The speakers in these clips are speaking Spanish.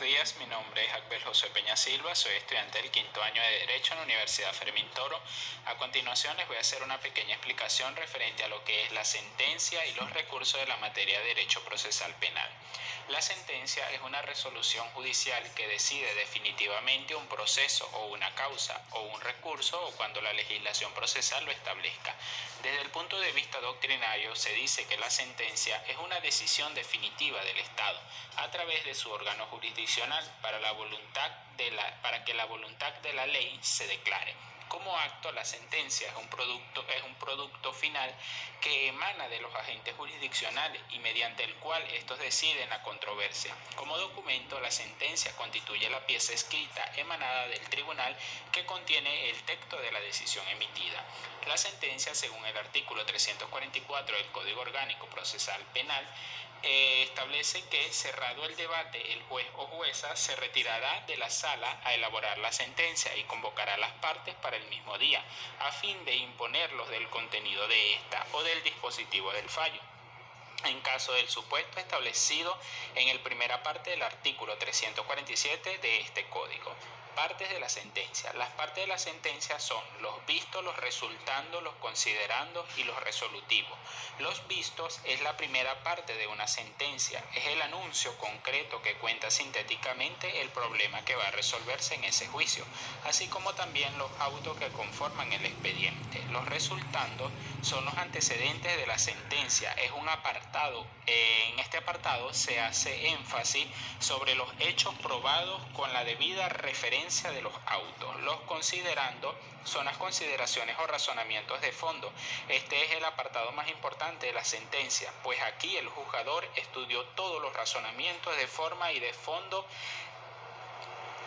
días, mi nombre es Akbel José Peña Silva, soy estudiante del quinto año de Derecho en la Universidad Fermín Toro. A continuación les voy a hacer una pequeña explicación referente a lo que es la sentencia y los recursos de la materia de Derecho Procesal Penal. La sentencia es una resolución judicial que decide definitivamente un proceso o una causa o un recurso o cuando la legislación procesal lo establezca. Desde el punto de vista doctrinario se dice que la sentencia es una decisión definitiva del Estado a través de su órgano jurisdiccional para que la voluntad de la ley se declare. Como acto, la sentencia es un producto final que emana de los agentes jurisdiccionales y mediante el cual estos deciden la controversia. Como documento, la sentencia constituye la pieza escrita emanada del tribunal que contiene el texto de la decisión emitida. La sentencia, según el artículo 344 del Código Orgánico Procesal Penal, establece que, cerrado el debate, el juez o jueza se retirará de la sala a elaborar la sentencia y convocará a las partes para el mismo día, a fin de imponerlos del contenido de esta o del dispositivo del fallo. En caso del supuesto establecido en la primera parte del artículo 347 de este Código. Partes de la sentencia. Las partes de la sentencia son los vistos, los resultandos, los considerandos y los resolutivos. Los vistos es la primera parte de una sentencia, es el anuncio concreto que cuenta sintéticamente el problema que va a resolverse en ese juicio, así como también los autos que conforman el expediente. Los resultandos son los antecedentes de la sentencia, es un apartado. En este apartado se hace énfasis sobre los hechos probados con la debida referencia de los autos. Los considerandos son las consideraciones o razonamientos de fondo. Este es el apartado más importante de la sentencia, pues aquí el juzgador estudió todos los razonamientos de forma y de fondo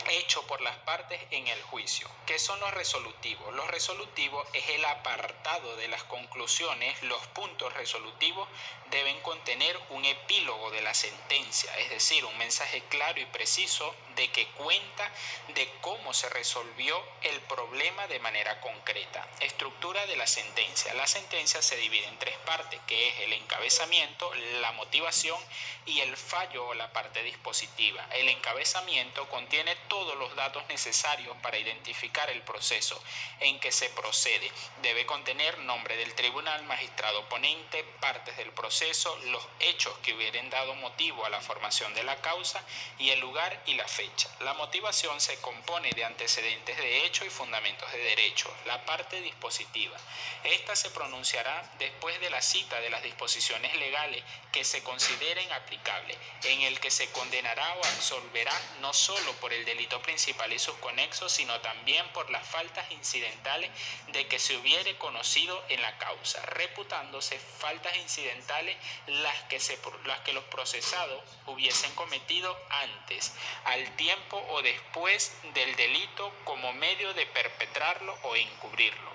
hecho por las partes en el juicio. ¿Qué son los resolutivos? Los resolutivos es el apartado de las conclusiones. Los puntos resolutivos deben contener un epílogo de la sentencia, es decir, un mensaje claro y preciso de que cuenta de cómo se resolvió el problema de manera concreta. Estructura de la sentencia. La sentencia se divide en tres partes, que es el encabezamiento, la motivación y el fallo o la parte dispositiva. El encabezamiento contiene todos los datos necesarios para identificar el proceso en que se procede. Debe contener nombre del tribunal, magistrado ponente, partes del proceso, los hechos que hubieran dado motivo a la formación de la causa y el lugar y la fecha. La motivación se compone de antecedentes de hecho y fundamentos de derecho. La parte dispositiva. Esta se pronunciará después de la cita de las disposiciones legales que se consideren aplicables, en el que se condenará o absolverá no solo por el delito principal y sus conexos, sino también por las faltas incidentales de que se hubiere conocido en la causa, reputándose faltas incidentales las que los procesados hubiesen cometido antes, al tiempo o después del delito como medio de perpetrarlo o encubrirlo.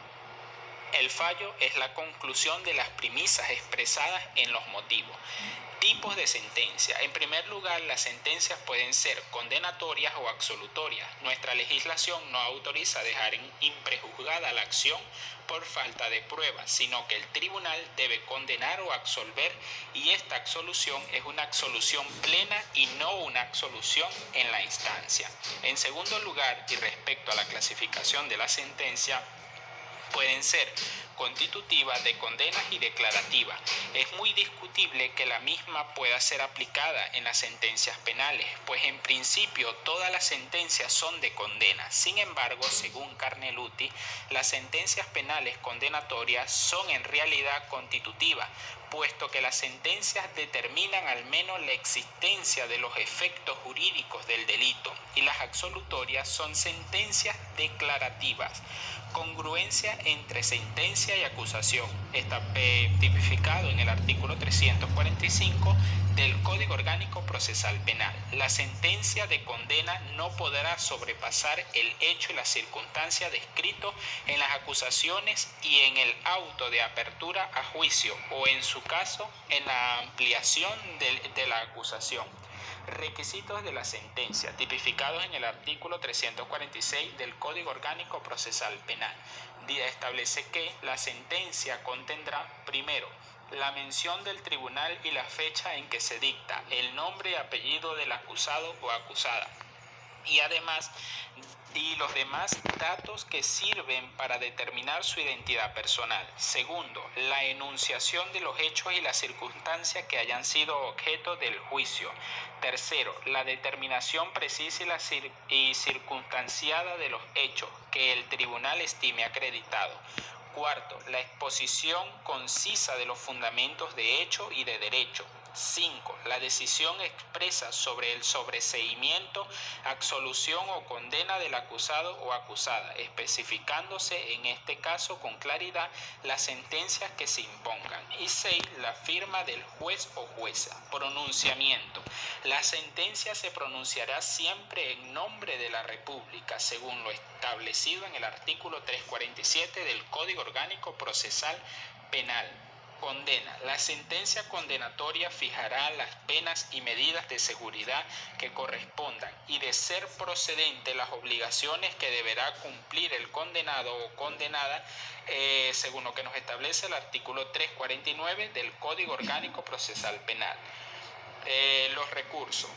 El fallo es la conclusión de las premisas expresadas en los motivos. Tipos de sentencia. En primer lugar, las sentencias pueden ser condenatorias o absolutorias. Nuestra legislación no autoriza dejar imprejuzgada la acción por falta de pruebas, sino que el tribunal debe condenar o absolver, y esta absolución es una absolución plena y no una absolución en la instancia. En segundo lugar, y respecto a la clasificación de la sentencia, pueden ser constitutivas de condenas y declarativas. Es muy discutible que la misma pueda ser aplicada en las sentencias penales, pues en principio todas las sentencias son de condena. Sin embargo, según Carneluti, las sentencias penales condenatorias son en realidad constitutivas, puesto que las sentencias determinan al menos la existencia de los efectos jurídicos del delito, y las absolutorias son sentencias declarativas. Congruencia entre sentencia y acusación. Está tipificado en el artículo 345 del Código Orgánico Procesal Penal. La sentencia de condena no podrá sobrepasar el hecho y la circunstancia descritos en las acusaciones y en el auto de apertura a juicio, o en su caso en la ampliación de la acusación. Requisitos de la sentencia, tipificados en el artículo 346 del Código Orgánico Procesal Penal. Establece que la sentencia contendrá, primero, la mención del tribunal y la fecha en que se dicta, el nombre y apellido del acusado o acusada, y además los demás datos que sirven para determinar su identidad personal. Segundo, la enunciación de los hechos y las circunstancias que hayan sido objeto del juicio. Tercero, la determinación precisa y circunstanciada de los hechos que el tribunal estime acreditado. Cuarto, la exposición concisa de los fundamentos de hecho y de derecho. 5. La decisión expresa sobre el sobreseimiento, absolución o condena del acusado o acusada, especificándose en este caso con claridad las sentencias que se impongan. Y 6. La firma del juez o jueza. Pronunciamiento. La sentencia se pronunciará siempre en nombre de la República, según lo establecido en el artículo 347 del Código Orgánico Procesal Penal. Condena. La sentencia condenatoria fijará las penas y medidas de seguridad que correspondan y, de ser procedente, las obligaciones que deberá cumplir el condenado o condenada según lo que nos establece el artículo 349 del Código Orgánico Procesal Penal. Los recursos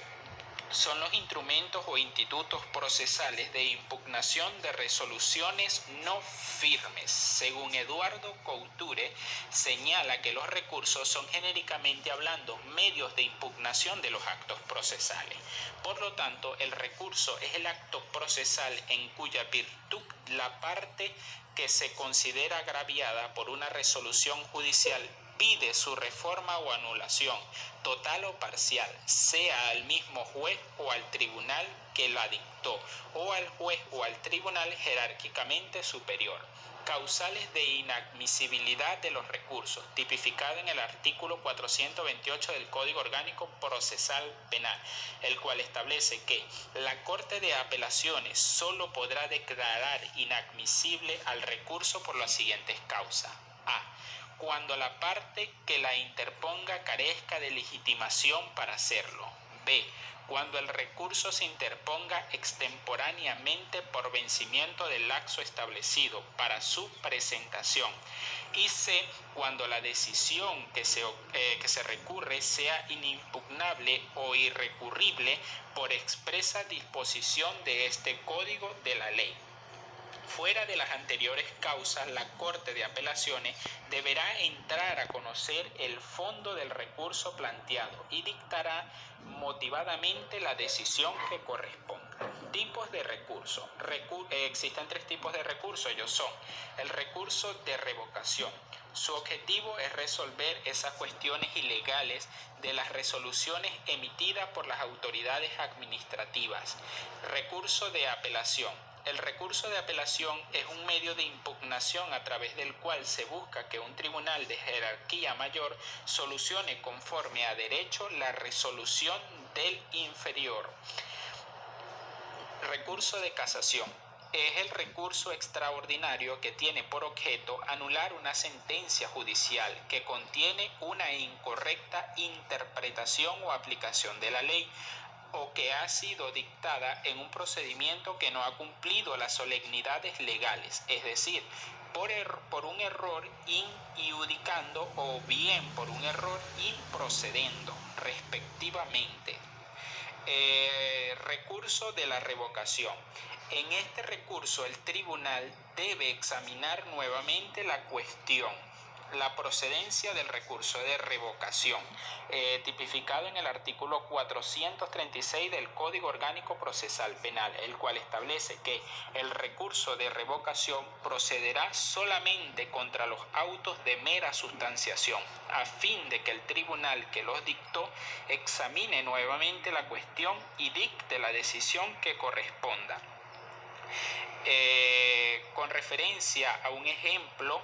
son los instrumentos o institutos procesales de impugnación de resoluciones no firmes. Según Eduardo Couture, señala que los recursos son, genéricamente hablando, medios de impugnación de los actos procesales. Por lo tanto, el recurso es el acto procesal en cuya virtud la parte que se considera agraviada por una resolución judicial pide su reforma o anulación, total o parcial, sea al mismo juez o al tribunal que la dictó, o al juez o al tribunal jerárquicamente superior. Causales de inadmisibilidad de los recursos, tipificada en el artículo 428 del Código Orgánico Procesal Penal, el cual establece que la Corte de Apelaciones solo podrá declarar inadmisible al recurso por las siguientes causas. A. Cuando la parte que la interponga carezca de legitimación para hacerlo. B. Cuando el recurso se interponga extemporáneamente por vencimiento del lapso establecido para su presentación. Y C. Cuando la decisión que se recurre sea inimpugnable o irrecurrible por expresa disposición de este Código de la Ley. Fuera de las anteriores causas, la Corte de Apelaciones deberá entrar a conocer el fondo del recurso planteado y dictará motivadamente la decisión que corresponda. Tipos de recurso. Existen 3 tipos de recurso. Ellos son el recurso de revocación. Su objetivo es resolver esas cuestiones ilegales de las resoluciones emitidas por las autoridades administrativas. Recurso de apelación. El recurso de apelación es un medio de impugnación a través del cual se busca que un tribunal de jerarquía mayor solucione conforme a derecho la resolución del inferior. Recurso de casación. Es el recurso extraordinario que tiene por objeto anular una sentencia judicial que contiene una incorrecta interpretación o aplicación de la ley, o que ha sido dictada en un procedimiento que no ha cumplido las solemnidades legales, es decir, por un error in iudicando o bien por un error in procedendo, respectivamente. Recurso de la revocación. En este recurso el tribunal debe examinar nuevamente la cuestión, la procedencia del recurso de revocación, tipificado en el artículo 436 del Código Orgánico Procesal Penal, el cual establece que el recurso de revocación procederá solamente contra los autos de mera sustanciación, a fin de que el tribunal que los dictó examine nuevamente la cuestión y dicte la decisión que corresponda. Con referencia a un ejemplo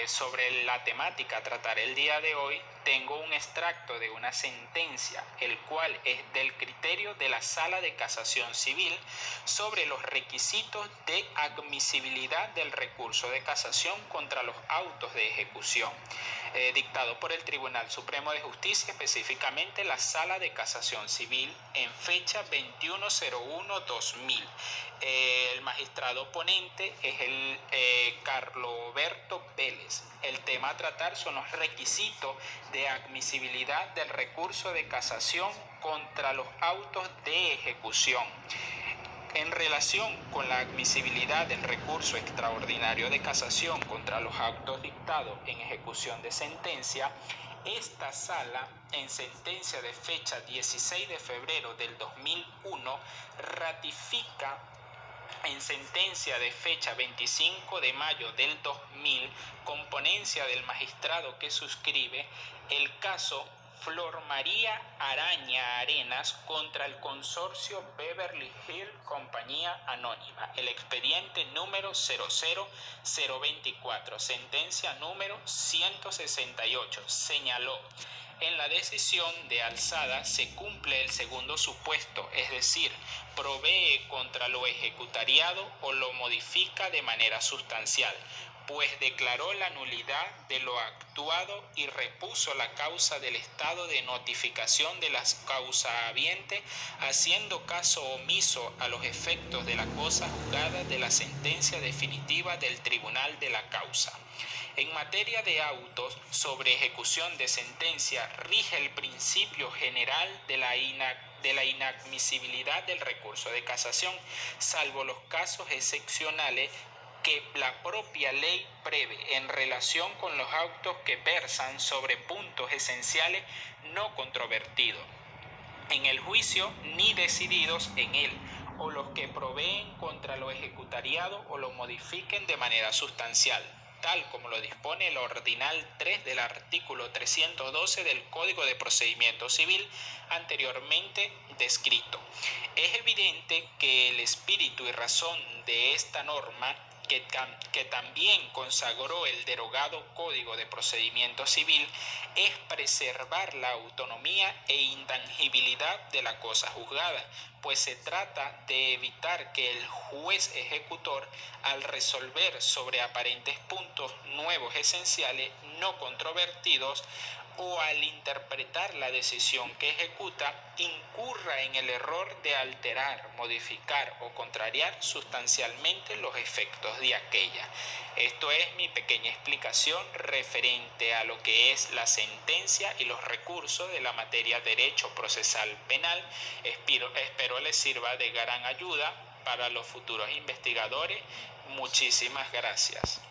sobre la temática a tratar el día de hoy, tengo un extracto de una sentencia, el cual es del criterio de la Sala de Casación Civil sobre los requisitos de admisibilidad del recurso de casación contra los autos de ejecución, dictado por el Tribunal Supremo de Justicia, específicamente la Sala de Casación Civil, en fecha 21/01/2000. El magistrado ponente es el Carloberto Vélez. El tema a tratar son los requisitos de admisibilidad del recurso de casación contra los autos de ejecución. En relación con la admisibilidad del recurso extraordinario de casación contra los actos dictados en ejecución de sentencia, esta sala, en sentencia de fecha 16 de febrero del 2001, ratifica en sentencia de fecha 25 de mayo del 2000, con ponencia del magistrado que suscribe, el caso Flor María Araña Arenas contra el consorcio Beverly Hills Compañía Anónima, el expediente número 00024, sentencia número 168, señaló: en la decisión de alzada se cumple el segundo supuesto, es decir, provee contra lo ejecutariado o lo modifica de manera sustancial, pues declaró la nulidad de lo actuado y repuso la causa del estado de notificación de las causahabientes, haciendo caso omiso a los efectos de la cosa juzgada de la sentencia definitiva del tribunal de la causa. En materia de autos sobre ejecución de sentencia, rige el principio general de la inadmisibilidad del recurso de casación, salvo los casos excepcionales que la propia ley prevé en relación con los autos que versan sobre puntos esenciales no controvertidos en el juicio ni decididos en él, o los que proveen contra lo ejecutariado o lo modifiquen de manera sustancial, tal como lo dispone el ordinal 3 del artículo 312 del Código de Procedimiento Civil anteriormente descrito. Es evidente que el espíritu y razón de esta norma, que también consagró el derogado Código de Procedimiento Civil, es preservar la autonomía e intangibilidad de la cosa juzgada, pues se trata de evitar que el juez ejecutor, al resolver sobre aparentes puntos nuevos esenciales no controvertidos, o al interpretar la decisión que ejecuta, incurra en el error de alterar, modificar o contrariar sustancialmente los efectos de aquella. Esto es mi pequeña explicación referente a lo que es la sentencia y los recursos de la materia derecho procesal penal. Espero les sirva de gran ayuda para los futuros investigadores. Muchísimas gracias.